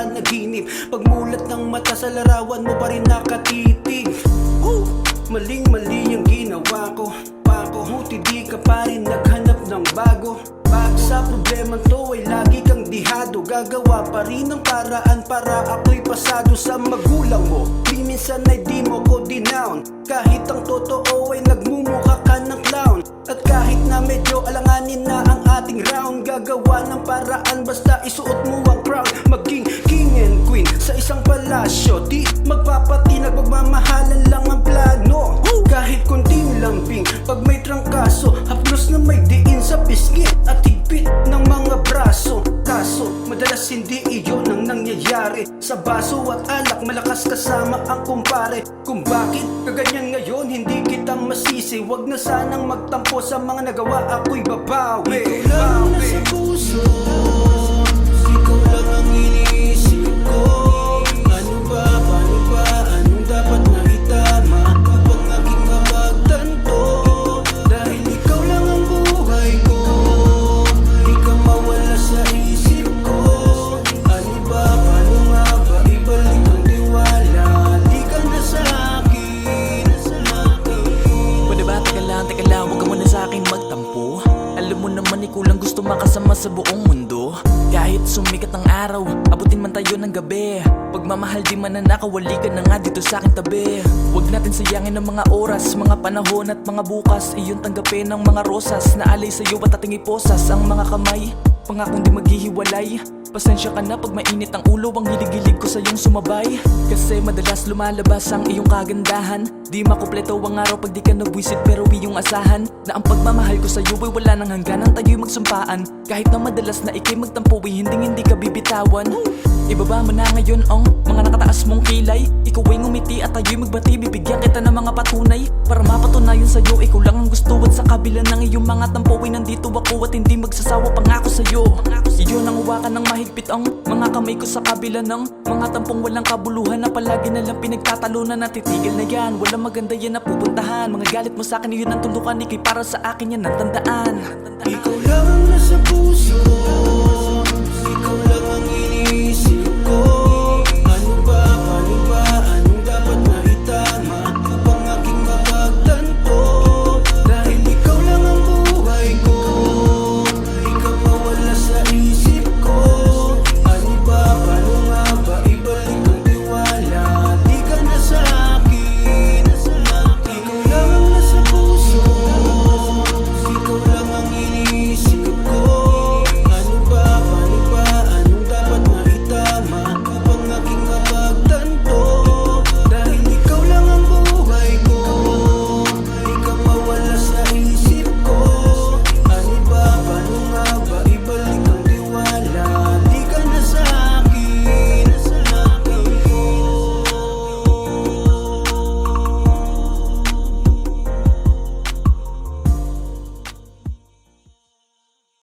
panaginip. Pagmulat ng mata sa larawan mo pa rin nakatitig. Maling-mali ang ginawa ko. Buti di ka pa rin naghanap ng bago. Pag sa problema to ay lagi kang dihado, gagawa pa rin ng paraan para ako'y pasado sa magulang mo. Di minsan ay di mo ko dinown, kahit ang totoo ay nagmumukha ka ng clown. At kahit na medyo alanganin na ang ating round, gagawa ng paraan basta isuot mo ang crown. Maging king and queen sa isang palasyo, di magpapatinag, magmamahalan lang ang plano. Kahit kunting lambing, pag may trangkaso, haplos na may diin sa pisngi at higpit ng mga braso. Kaso, madalas hindi iyon ang nangyayari. Sa baso at alak, malakas kasama ang kumpare. Kung bakit kaganyan ngayon, hindi kita masisi. Wag na sanang magtampo sa mga nagawa, ako'y babawi. Ikaw lang nasa puso, ikaw lang ang iniisip ko. Ano ba, paano ba, anong dapat na itama upang aking mapagtanto? Dahil ikaw lang ang buhay ko, di ka mawala sa isip ko. Ano ba, paano nga ba, ibalik ang tiwala, di ka na sa akin. Pwede ba, teka lang, huwag ka muna sa akin magtampo. Alam mo naman ikaw lang gusto makasama sa buong mundo. Kahit sumikat ang araw, abutin man tayo ng gabi. Pagmamahal di man nanakawali ka na nga dito sa aking tabi. Huwag natin sayangin ang mga oras, mga panahon at mga bukas. Iyon tanggapin ng mga rosas na alay sa'yo at ating iposas. Ang mga kamay, pangakong di maghihiwalay. Pasensya ka na pag mainit ang ulo, ang hilig-hilig ko sa iyong sumabay. Kasi madalas lumalabas ang iyong kagandahan. Di makumpleto ang araw pag di ka nagwisit, pero iyong asahan na ang pagmamahal ko sa iyo ay wala nang hangganan, tayo'y magsumpaan. Kahit na madalas na ikay magtampo, hindi ka bibitawan. Ibaba mo na ngayon ang mga nakataas mong kilay. Ikaw ay ngumiti at tayo'y magbati, bibigyan kita ng mga patunay para mapatunayan sa'yo, ikaw lang ang gusto. At sa kabila ng iyong mga tampo ay nandito ako at hindi magsasawa pangako sa'yo. Iyon ang uwakan ng mahigpit ang mga kamay ko sa kabila ng mga tampong walang kabuluhan na palagi na lang pinagtatalunan. Natitigil na yan, walang maganda yan na pupuntahan. Mga galit mo sa akin, yun ang tulukan, ikay para sa akin yan ang tandaan. Ikaw lang ang nasa puso,